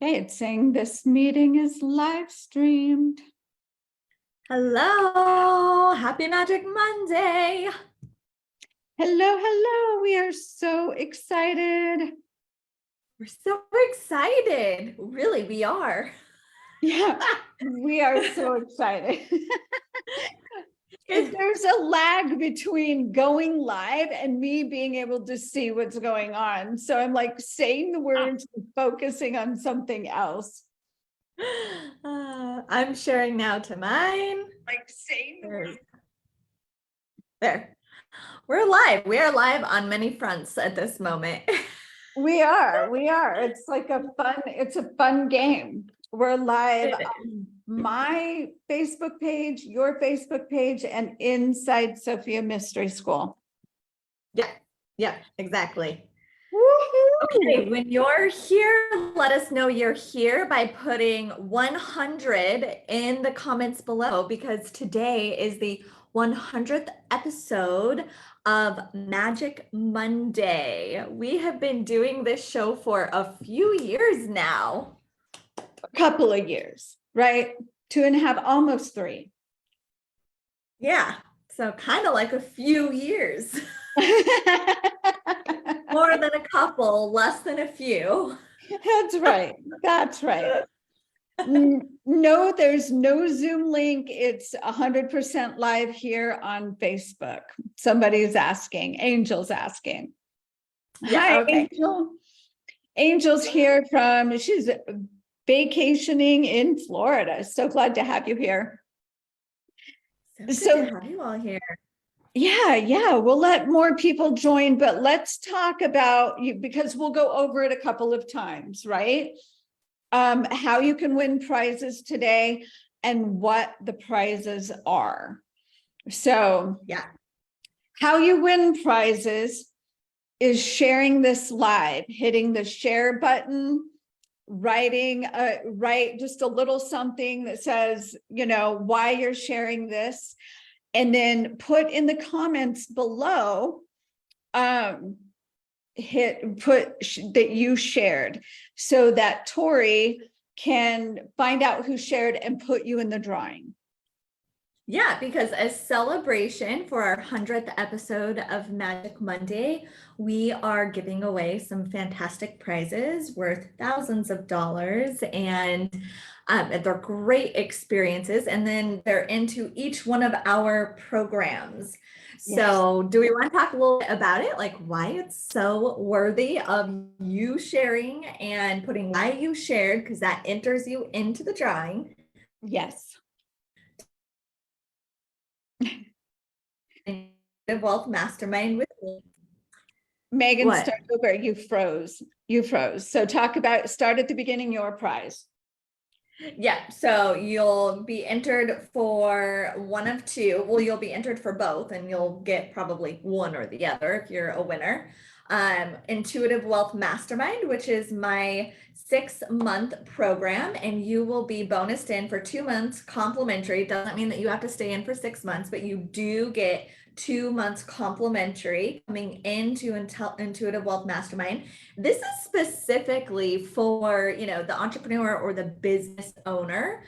Okay, it's saying this meeting is live streamed. Hello, happy Magic Monday. Hello. We are so excited. We're so excited. Really, we are. Yeah, we are so excited. There's a lag between going live and me being able to see what's going on. So I'm like saying the words and focusing on something else. I'm sharing now to mine. Like saying the words. There. We're live. We are live on many fronts at this moment. We are. It's like it's a fun game. We're live on my Facebook page, your Facebook page, and inside Sophia Mystery School. Yeah, exactly. Woohoo! Okay, when you're here, let us know you're here by putting 100 in the comments below, because today is the 100th episode of Magic Monday. We have been doing this show for a few years now. A couple of years, right? 2.5, almost 3. Yeah, so kind of like a few years. More than a couple, less than a few. That's right. No, there's no Zoom link. It's 100% live here on Facebook. Somebody's asking. Angel's asking. Yeah, Hi, okay. Angel. Angel's here she's vacationing in Florida. So glad to have you here. So good to have you all here. Yeah, we'll let more people join, but let's talk about you because we'll go over it a couple of times, right? How you can win prizes today and what the prizes are. So, yeah, how you win prizes is sharing this live, hitting the share button, writing just a little something that says, why you're sharing this, and then put in the comments below, put that you shared so that Tori can find out who shared and put you in the drawing. Yeah, because as celebration for our 100th episode of Magic Monday, we are giving away some fantastic prizes worth thousands of dollars, and they're great experiences, and then they're into each one of our programs. So do we want to talk a little bit about it, like why it's so worthy of you sharing and putting why you shared, because that enters you into the drawing? Yes. Intuitive Wealth Mastermind with me. Megan, start over. You froze. So start at the beginning, your prize. Yeah, so you'll be entered for one of two. Well, you'll be entered for both, and you'll get probably one or the other if you're a winner. Intuitive Wealth Mastermind, which is my 6-month program, and you will be bonused in for 2 months complimentary. Doesn't mean that you have to stay in for 6 months, but you do get 2 months complimentary coming into Intuitive Wealth Mastermind. This is specifically for, the entrepreneur or the business owner.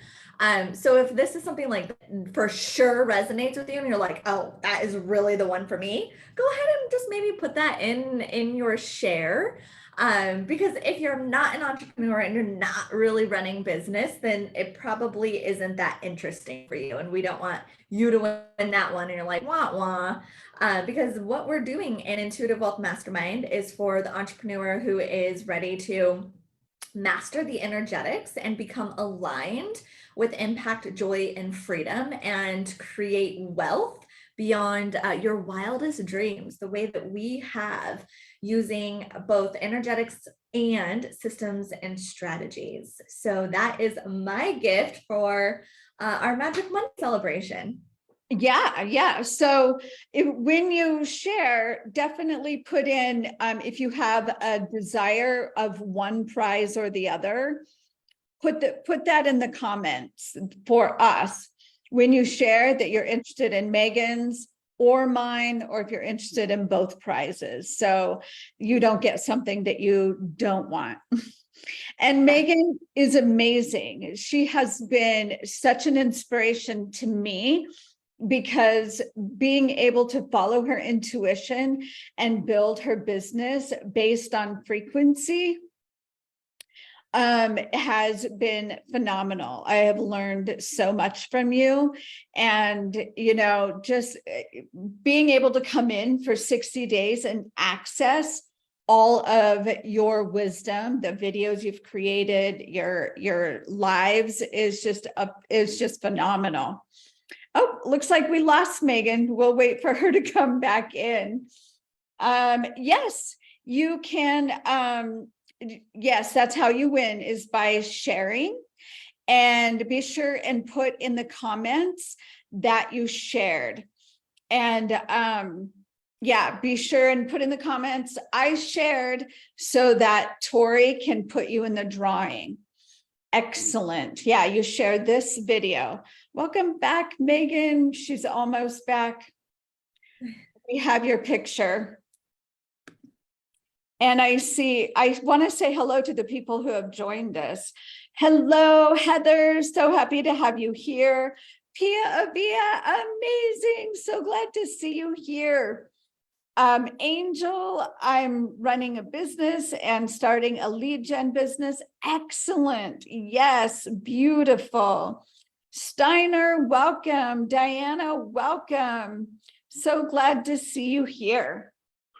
So if this is something like for sure resonates with you and you're like, oh, that is really the one for me, go ahead and just maybe put that in your share. Because if you're not an entrepreneur and you're not really running business, then it probably isn't that interesting for you. And we don't want you to win that one and you're like, wah, wah. Because what we're doing in Intuitive Wealth Mastermind is for the entrepreneur who is ready to master the energetics and become aligned with impact, joy, and freedom, and create wealth beyond your wildest dreams, the way that we have, using both energetics and systems and strategies. So that is my gift for our Magic Monday celebration. Yeah. So when you share, definitely put in, if you have a desire of one prize or the other, put that in the comments for us. When you share that you're interested in Megan's or mine, or if you're interested in both prizes, so you don't get something that you don't want. And Megan is amazing. She has been such an inspiration to me because being able to follow her intuition and build her business based on frequency has been phenomenal. I have learned so much from you, and just being able to come in for 60 days and access all of your wisdom, the videos you've created, your lives is just phenomenal. Oh, looks like we lost Megan. We'll wait for her to come back in. Yes, you can. Yes, that's how you win, is by sharing. And be sure and put in the comments that you shared. And yeah, be sure and put in the comments, I shared, so that Tori can put you in the drawing. Excellent. Yeah, you shared this video. Welcome back, Megan. She's almost back. We have your picture. And I want to say hello to the people who have joined us. Hello, Heather. So happy to have you here. Pia Avia, amazing. So glad to see you here. Angel, I'm running a business and starting a lead gen business. Excellent. Yes, beautiful. Steiner, welcome. Diana, welcome. So glad to see you here.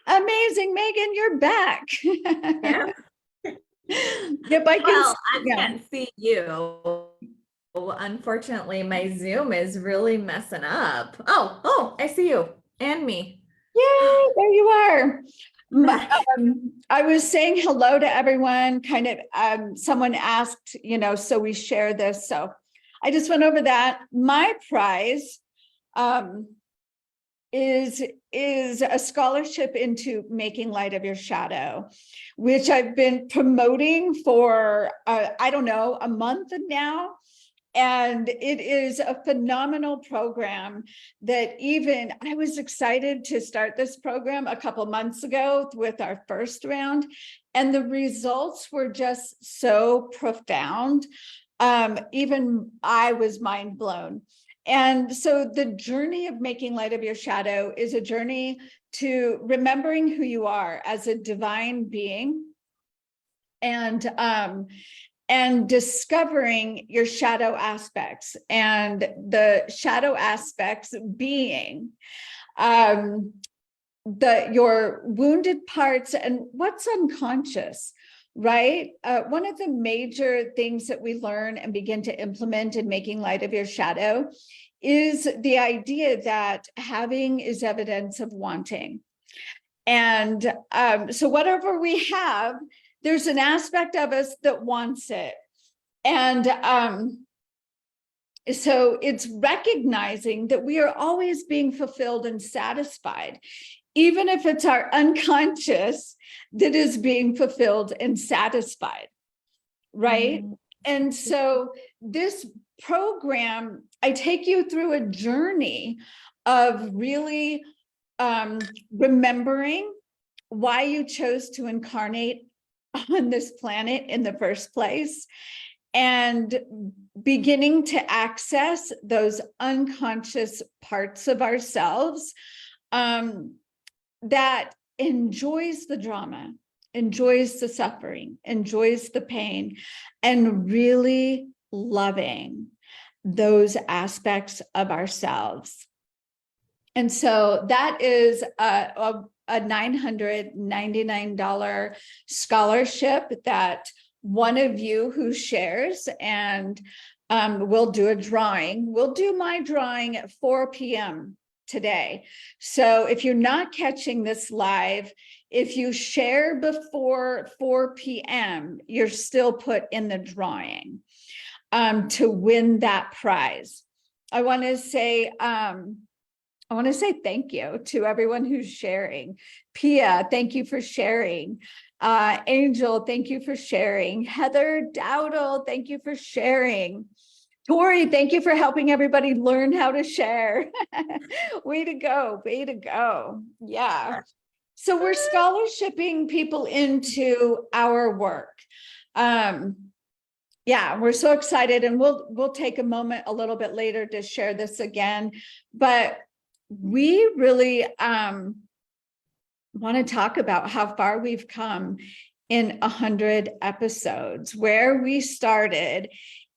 Amazing, Megan, you're back. Yeah. Yep, I can't see you. Unfortunately, my Zoom is really messing up. Oh, I see you and me. Yay, there you are. I was saying hello to everyone, kind of, someone asked, so we share this. So I just went over that. My prize is a scholarship into Making Light of Your Shadow, which I've been promoting for, I don't know, a month now. And it is a phenomenal program that I was excited to start this program a couple months ago with our first round, and the results were just so profound. Even I was mind blown. And so the journey of Making Light of Your Shadow is a journey to remembering who you are as a divine being, and discovering your shadow aspects, and the shadow aspects being your wounded parts and what's unconscious, right? One of the major things that we learn and begin to implement in Making Light of Your Shadow is the idea that having is evidence of wanting. And so whatever we have, there's an aspect of us that wants it. And so it's recognizing that we are always being fulfilled and satisfied, even if it's our unconscious that is being fulfilled and satisfied, right? Mm-hmm. And so this program, I take you through a journey of really remembering why you chose to incarnate on this planet in the first place, and beginning to access those unconscious parts of ourselves that enjoys the drama, enjoys the suffering, enjoys the pain, and really loving those aspects of ourselves. And so that is a $999 scholarship that one of you who shares, and we'll do a drawing. We'll do my drawing at 4 p.m. today. So if you're not catching this live, if you share before 4 p.m., you're still put in the drawing to win that prize. I want to say thank you to everyone who's sharing. Pia, thank you for sharing. Angel, thank you for sharing. Heather Dowdle, thank you for sharing. Tori, thank you for helping everybody learn how to share. Way to go, way to go. Yeah. So we're scholarshiping people into our work. Yeah, we're so excited, and we'll take a moment a little bit later to share this again, but we really want to talk about how far we've come in 100 episodes, where we started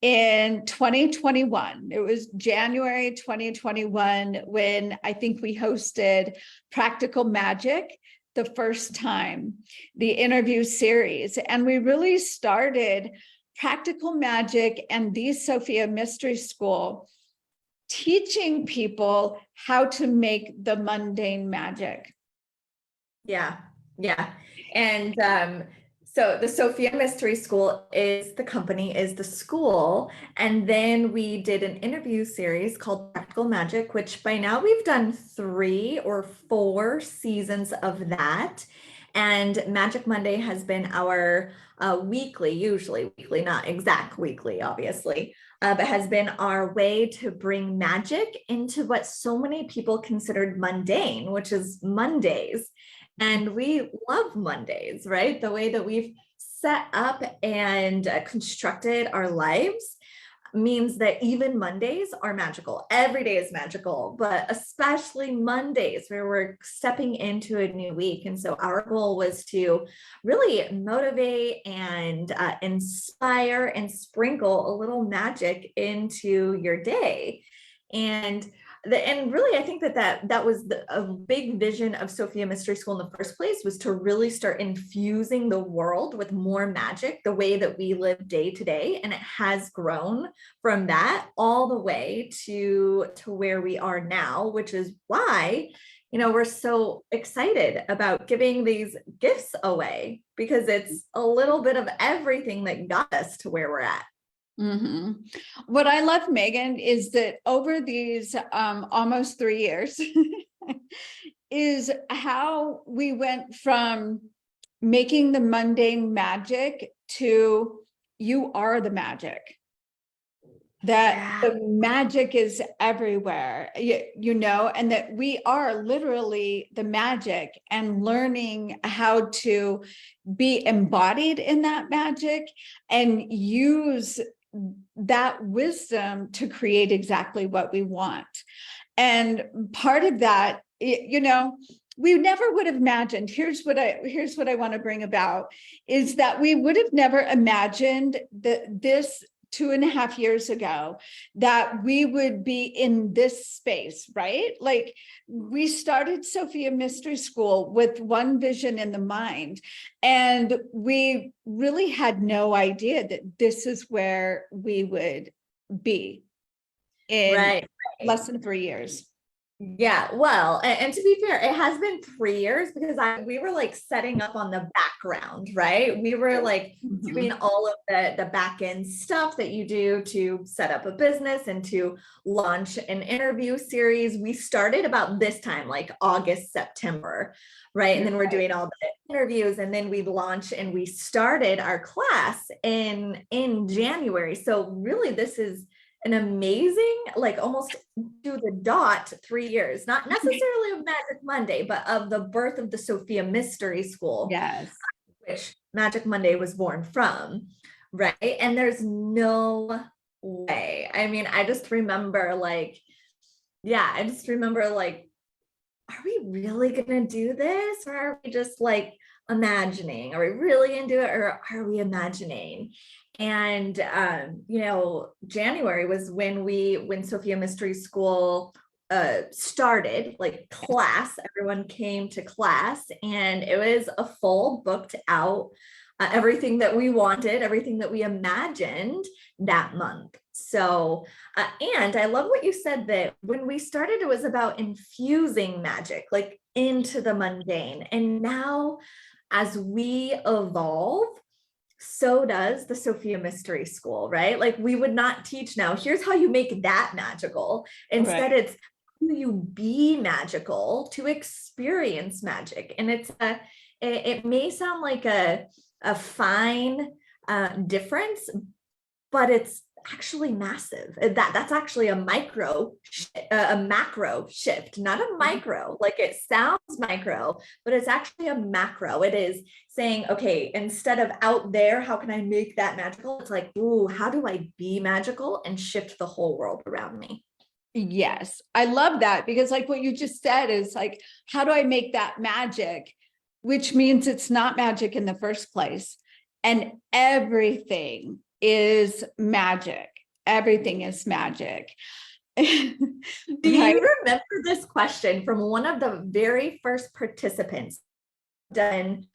in 2021. It was January 2021 when I think we hosted Practical Magic the first time, the interview series, and we really started Practical Magic and the Sophia Mystery School, teaching people how to make the mundane magic. Yeah. And so the Sophia Mystery School is the company, is the school. And then we did an interview series called Practical Magic, which by now we've done 3 or 4 seasons of that. And Magic Monday has been our weekly, usually weekly, not exact weekly, obviously, but has been our way to bring magic into what so many people considered mundane, which is Mondays. And we love Mondays, right? The way that we've set up and constructed our lives means that even Mondays are magical. Every day is magical, but especially Mondays where we're stepping into a new week. And so our goal was to really motivate and inspire and sprinkle a little magic into your day. And really, I think that was a big vision of Sophia Mystery School in the first place, was to really start infusing the world with more magic, the way that we live day to day. And it has grown from that all the way to where we are now, which is why, we're so excited about giving these gifts away, because it's a little bit of everything that got us to where we're at. Mm-hmm. What I love, Megan, is that over these almost 3 years is how we went from making the mundane magic to you are the magic. That the magic is everywhere, and that we are literally the magic, and learning how to be embodied in that magic and use that wisdom to create exactly what we want. And part of that, we never would have imagined, here's what I want to bring about, is that we would have never imagined that this 2.5 years ago, that we would be in this space, right? Like, we started Sophia Mystery School with one vision in the mind, and we really had no idea that this is where we would be in less than 3 years. Yeah, well, and to be fair, it has been 3 years, because we were like setting up on the background, right? We were like doing all of the back end stuff that you do to set up a business and to launch an interview series. We started about this time, like August, September, right? And then we're doing all the interviews, and then we launched and we started our class in January. So really, this is an amazing, like almost to the dot 3 years, not necessarily of Magic Monday, but of the birth of the Sophia Mystery School. Yes. Which Magic Monday was born from, right? And there's no way. I mean, I just remember like, are we really gonna do this? Or are we just like imagining? Are we really gonna do it, or are we imagining? And January was when Sophia Mystery School started, like class. Everyone came to class, and it was a full booked out, everything that we wanted, everything that we imagined that month. So, and I love what you said, that when we started, it was about infusing magic, like into the mundane. And now, as we evolve, so does the Sophia Mystery School, right? Like, we would not teach now, here's how you make that magical. Instead, it's how you be magical to experience magic. And it may sound like a fine difference, but it's actually massive. That's actually a macro shift, not a micro. Like it sounds micro, but it's actually a macro. It is saying, okay, instead of out there, how can I make that magical? It's like, ooh, how do I be magical and shift the whole world around me? Yes, I love that, because like what you just said is like, how do I make that magic? Which means it's not magic in the first place. And everything is magic. Everything is magic. Do Right? you remember this question from one of the very first participants done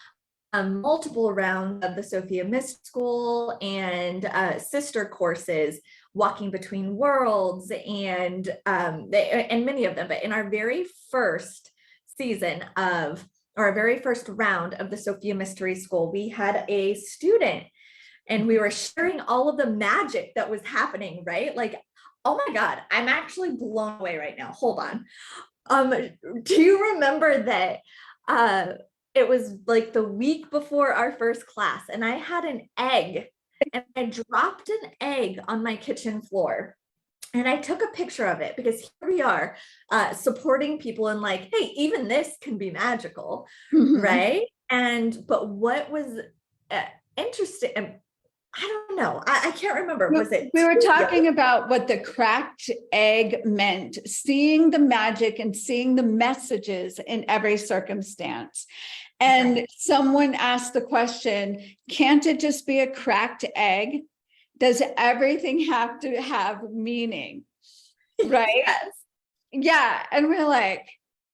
multiple rounds of the Sophia Mist School and sister courses, Walking Between Worlds, and many of them. But in our very first season of, or our very first round of the Sophia Mystery School, we had a student and we were sharing all of the magic that was happening, right? Like, oh my God, I'm actually blown away right now. Hold on. Do you remember that it was like the week before our first class and I had an egg and I dropped an egg on my kitchen floor and I took a picture of it because here we are supporting people and like, hey, even this can be magical, right? But what was interesting, I don't know. I can't remember. Was it? We were talking about what the cracked egg meant, seeing the magic and seeing the messages in every circumstance. And Right. someone asked the question, can't it just be a cracked egg? Does everything have to have meaning? Right? Yes. Yeah. And we're like,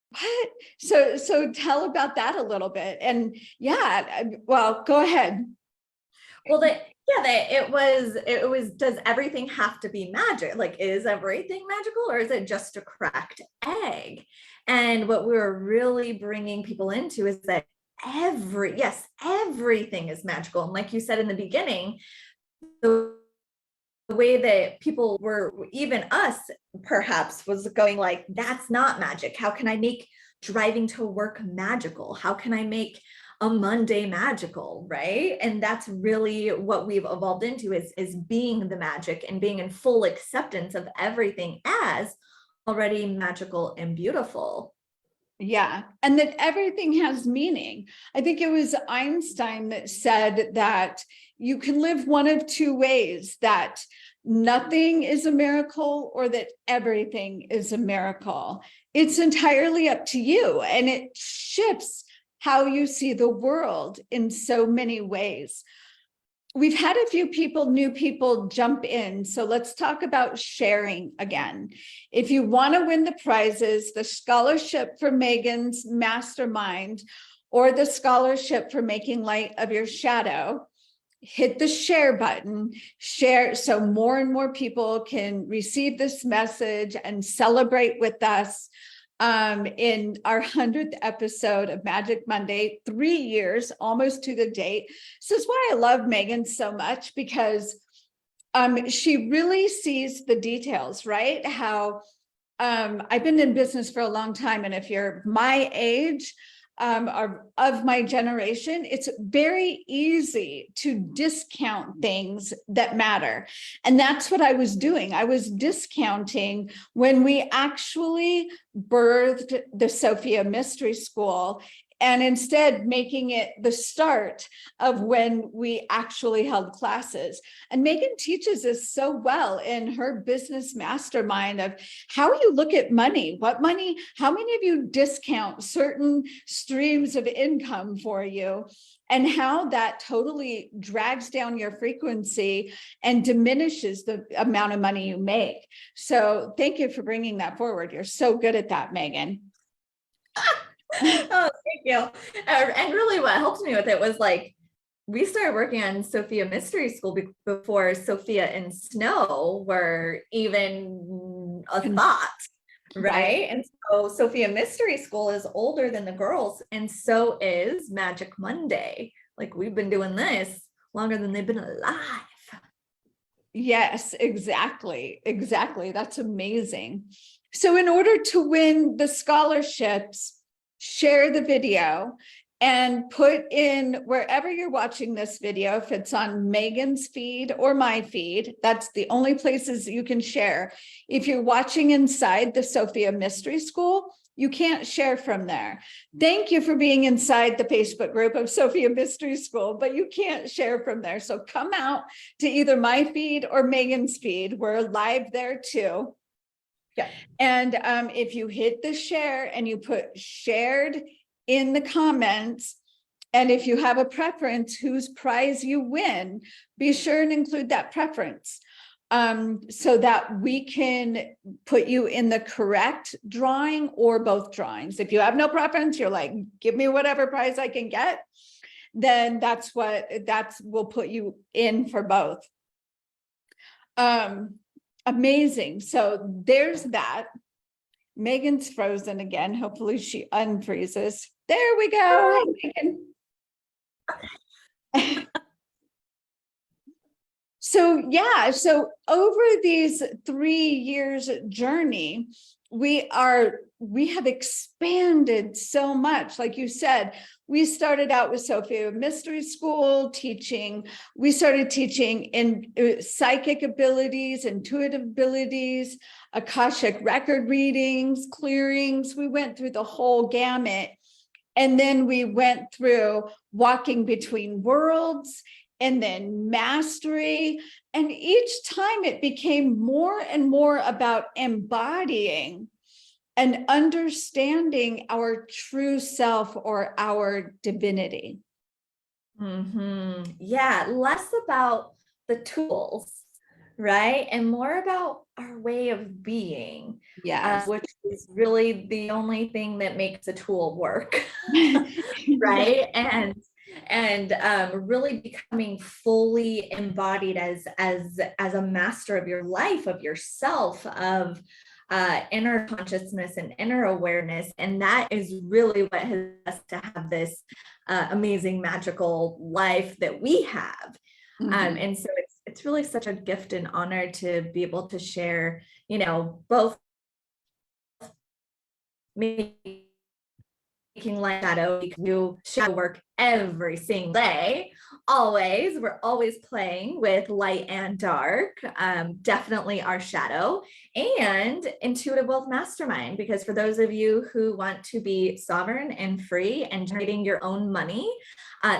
what? So tell about that a little bit. And yeah, well, go ahead. Well, it was, does everything have to be magic? Like, is everything magical or is it just a cracked egg? And what we were really bringing people into is that everything is magical. And like you said in the beginning, the way that people were, even us perhaps, was going like, that's not magic. How can I make driving to work magical? How can I make a Monday magical, right? And that's really what we've evolved into, is being the magic and being in full acceptance of everything as already magical and beautiful. Yeah. And that everything has meaning. I think it was Einstein that said that you can live one of two ways, that nothing is a miracle or that everything is a miracle. It's entirely up to you. And it shifts how you see the world in so many ways. We've had a few new people jump in. So let's talk about sharing again. If you want to win the prizes, the scholarship for Megan's mastermind, or the scholarship for making light of your shadow, hit the share button, share so more and more people can receive this message and celebrate with us in our 100th episode of Magic Monday, 3 years, almost to the date. This is why I love Megan so much, because she really sees the details, right? How I've been in business for a long time. And if you're my age, or of my generation, it's very easy to discount things that matter. And that's what I was doing. I was discounting when we actually birthed the Sophia Mystery School, and instead making it the start of when we actually held classes. And Megan teaches us so well in her business mastermind of how you look at money, what money, how many of you discount certain streams of income for you, and how that totally drags down your frequency and diminishes the amount of money you make. So thank you for bringing that forward. You're so good at that, Megan. Oh, thank you. And really what helped me with it was like, we started working on Sophia Mystery School before Sophia and Snow were even a thought, right? And so Sophia Mystery School is older than the girls, and so is Magic Monday. Like, we've been doing this longer than they've been alive. Yes, exactly. Exactly. That's amazing. So in order to win the scholarships, share the video and put in wherever you're watching this video, if it's on Megan's feed or my feed, that's the only places you can share. If you're watching inside the Sophia Mystery School, you can't share from there. Thank you for being inside the Facebook group of Sophia Mystery School, but you can't share from there. So come out to either my feed or Megan's feed. We're live there too. Yeah. And if you hit the share and you put shared in the comments, and if you have a preference whose prize you win, be sure and include that preference. So that we can put you in the correct drawing or both drawings. If you have no preference, you're like, give me whatever prize I can get, then we'll put you in for both. Amazing. So there's that. Megan's frozen again. Hopefully she unfreezes. There we go. Hi, Megan. So yeah, so over these 3 years journey, we have expanded so much. Like you said, we started out with Sophia Mystery School teaching. We started teaching in psychic abilities, intuitive abilities, Akashic record readings, clearings. We went through the whole gamut. And then we went through walking between worlds, and then mastery. And each time it became more and more about embodying and understanding our true self or our divinity. Yeah, less about the tools, right? And more about our way of being, Yes. which is really the only thing that makes a tool work, Yeah. right? And really becoming fully embodied as a master of your life, of yourself, of inner consciousness and inner awareness. And that is really what has us to have this amazing, magical life that we have. And so it's really such a gift and honor to be able to share, both making light shadow. We do shadow work every single day. We're always playing with light and dark. Definitely our shadow, and Intuitive Wealth Mastermind, because for those of you who want to be sovereign and free and generating your own money,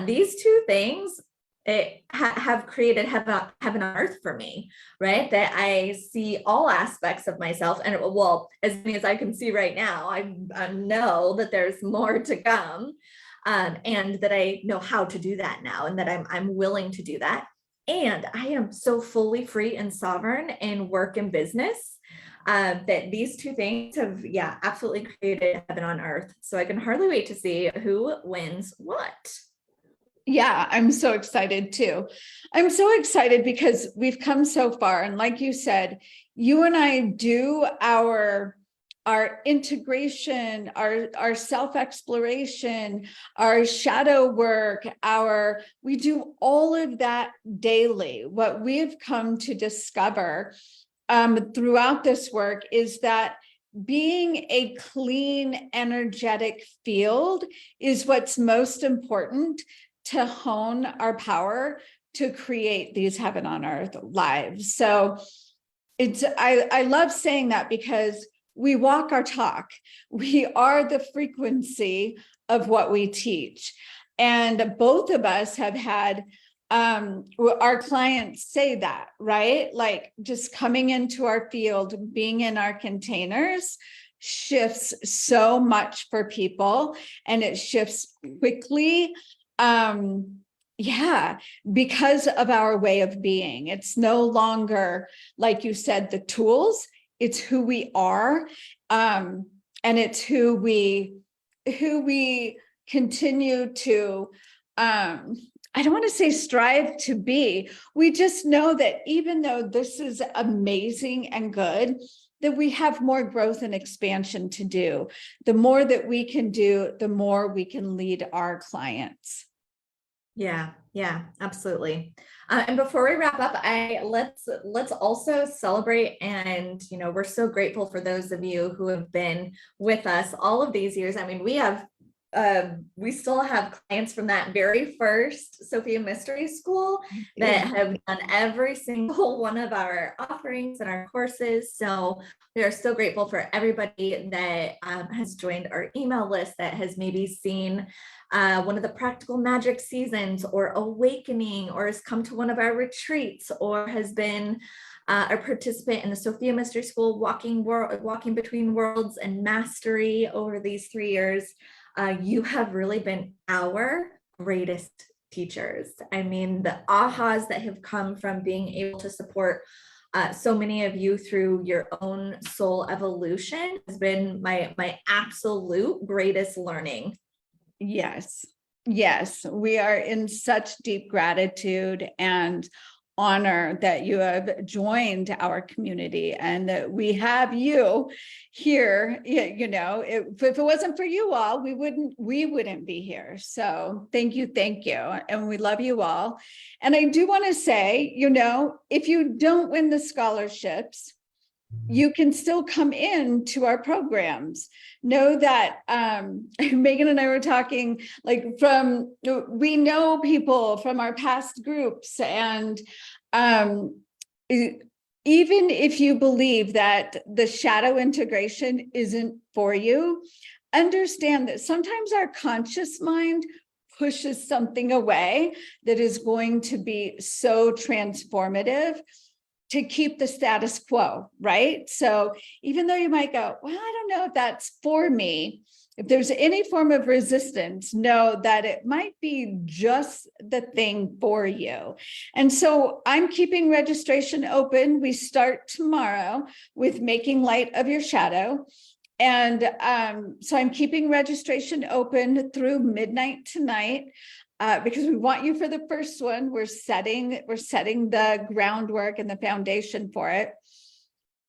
these two things have created heaven on earth for me, right? That I see all aspects of myself, and as many as I can see right now, I know that there's more to come, and that I know how to do that now, and that I'm willing to do that. And I am so fully free and sovereign in work and business, that these two things have, absolutely created heaven on earth. So I can hardly wait to see who wins what. Yeah, I'm so excited too. I'm so excited because we've come so far. And like you said, you and I do our integration, our self-exploration, our shadow work, we do all of that daily. What we've come to discover throughout this work is that being a clean, energetic field is what's most important to hone our power to create these heaven on earth lives. So I love saying that because we walk our talk. We are the frequency of what we teach. And both of us have had our clients say that, right? Like just coming into our field, being in our containers shifts so much for people, and it shifts quickly. Because of our way of being. It's no longer, like you said, the tools, it's who we are. And it's who we continue to, I don't want to say strive to be. We just know that even though this is amazing and good, that we have more growth and expansion to do. The more that we can do, the more we can lead our clients. Yeah, absolutely. And before we wrap up, let's also celebrate. And we're so grateful for those of you who have been with us all of these years. I mean, we have we still have clients from that very first Sophia Mystery School that have done every single one of our offerings and our courses. So we are so grateful for everybody that has joined our email list, that has maybe seen one of the Practical Magic seasons or Awakening, or has come to one of our retreats, or has been a participant in the Sophia Mystery School Walking Between Worlds and Mastery over these 3 years. You have really been our greatest teachers. I mean, the ahas that have come from being able to support so many of you through your own soul evolution has been my absolute greatest learning. Yes. Yes. We are in such deep gratitude and honor that you have joined our community and that we have you here. You know, if it wasn't for you all, we wouldn't be here. So thank you. And we love you all. And I do want to say, you know, if you don't win the scholarships, you can still come in to our programs. Know that Megan and I were talking, like, we know people from our past groups, and even if you believe that the shadow integration isn't for you, understand that sometimes our conscious mind pushes something away that is going to be so transformative to keep the status quo, right? So even though you might go, well, I don't know if that's for me, if there's any form of resistance, know that it might be just the thing for you. And so I'm keeping registration open. We start tomorrow with Making Light of Your Shadow. And so I'm keeping registration open through midnight tonight. Because we want you for the first one. We're setting the groundwork and the foundation for it.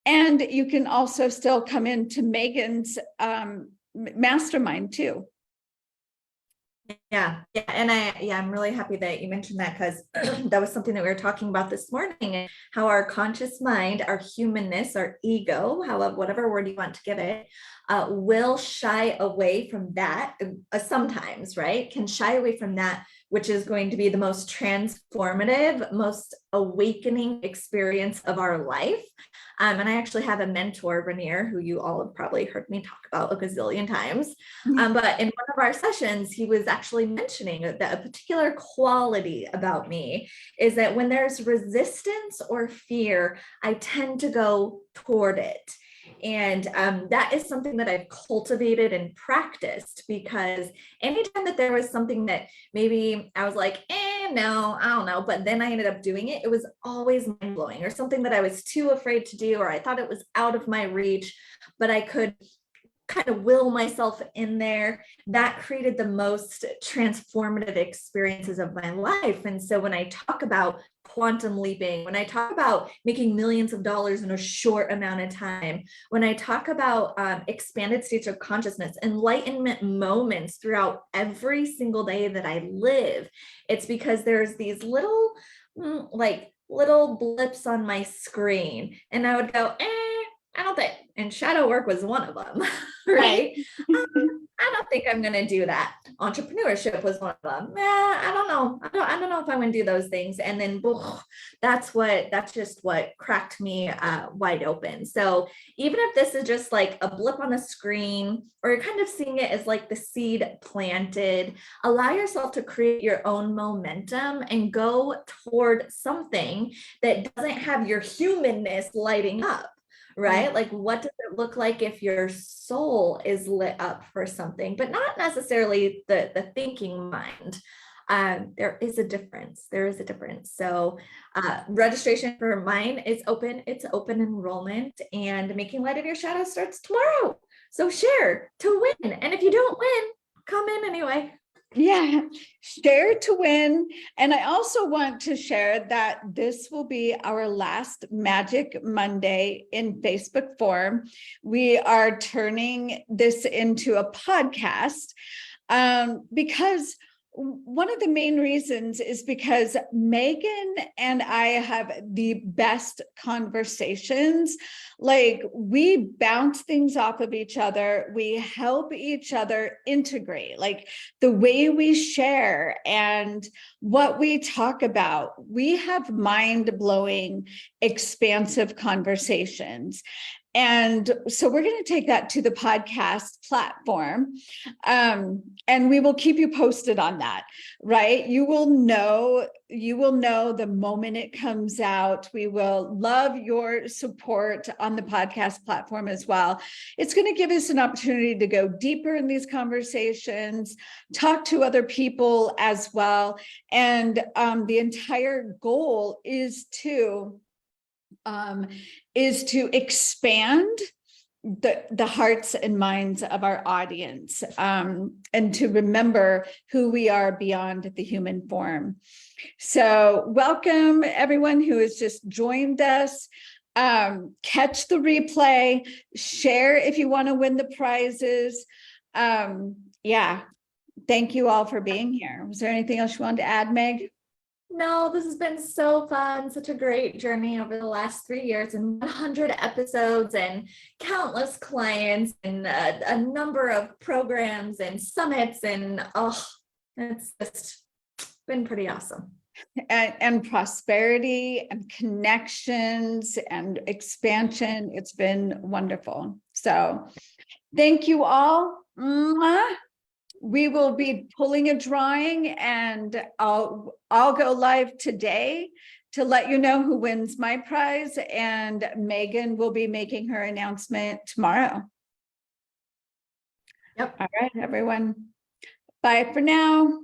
And you can also still come into Megan's mastermind too. Yeah. And I'm really happy that you mentioned that, because that was something that we were talking about this morning, and how our conscious mind, our humanness, our ego, whatever word you want to give it, will shy away from that sometimes, right? Can shy away from that, which is going to be the most transformative, most awakening experience of our life. And I actually have a mentor, Rainier, who you all have probably heard me talk about a gazillion times. But in one of our sessions, he was actually mentioning that a particular quality about me is that when there's resistance or fear, I tend to go toward it. And that is something that I've cultivated and practiced, because anytime that there was something that maybe I was like, no, I don't know, but then I ended up doing it, it was always mind blowing, or something that I was too afraid to do, or I thought it was out of my reach, but I could kind of will myself in there. That created the most transformative experiences of my life. And so when I talk about quantum leaping, when I talk about making millions of dollars in a short amount of time, when I talk about expanded states of consciousness, enlightenment moments throughout every single day that I live, it's because there's these little blips on my screen, and I would go, I don't think, and shadow work was one of them, right? I don't think I'm going to do that. Entrepreneurship was one of them. I don't know. I don't know if I want to do those things. And then that's just what cracked me wide open. So even if this is just like a blip on the screen, or you're kind of seeing it as like the seed planted, allow yourself to create your own momentum and go toward something that doesn't have your humanness lighting up. Right? Like, what does it look like if your soul is lit up for something, but not necessarily the thinking mind? There is a difference. So registration for mine is open. It's open enrollment, and Making Light of Your Shadow starts tomorrow. So share to win. And if you don't win, come in anyway. Yeah, share to win. And I also want to share that this will be our last Magic Monday in Facebook form. We are turning this into a podcast because one of the main reasons is because Megan and I have the best conversations. Like, we bounce things off of each other. We help each other integrate, like the way we share and what we talk about. We have mind-blowing, expansive conversations. And so we're going to take that to the podcast platform. And we will keep you posted on that, right? You will know the moment it comes out. We will love your support on the podcast platform as well. It's going to give us an opportunity to go deeper in these conversations, talk to other people as well. And the entire goal is to expand the hearts and minds of our audience, and to remember who we are beyond the human form. So welcome everyone who has just joined us. Catch the replay, share if you want to win the prizes. Yeah, thank you all for being here. Was there anything else you wanted to add, Meg? No, this has been so fun. Such a great journey over the last 3 years and 100 episodes and countless clients and a number of programs and summits. And it's just been pretty awesome. And prosperity and connections and expansion. It's been wonderful. So thank you all. Mwah. We will be pulling a drawing, and I'll go live today to let you know who wins my prize, and Megan will be making her announcement tomorrow. Yep. All right, everyone. Bye for now.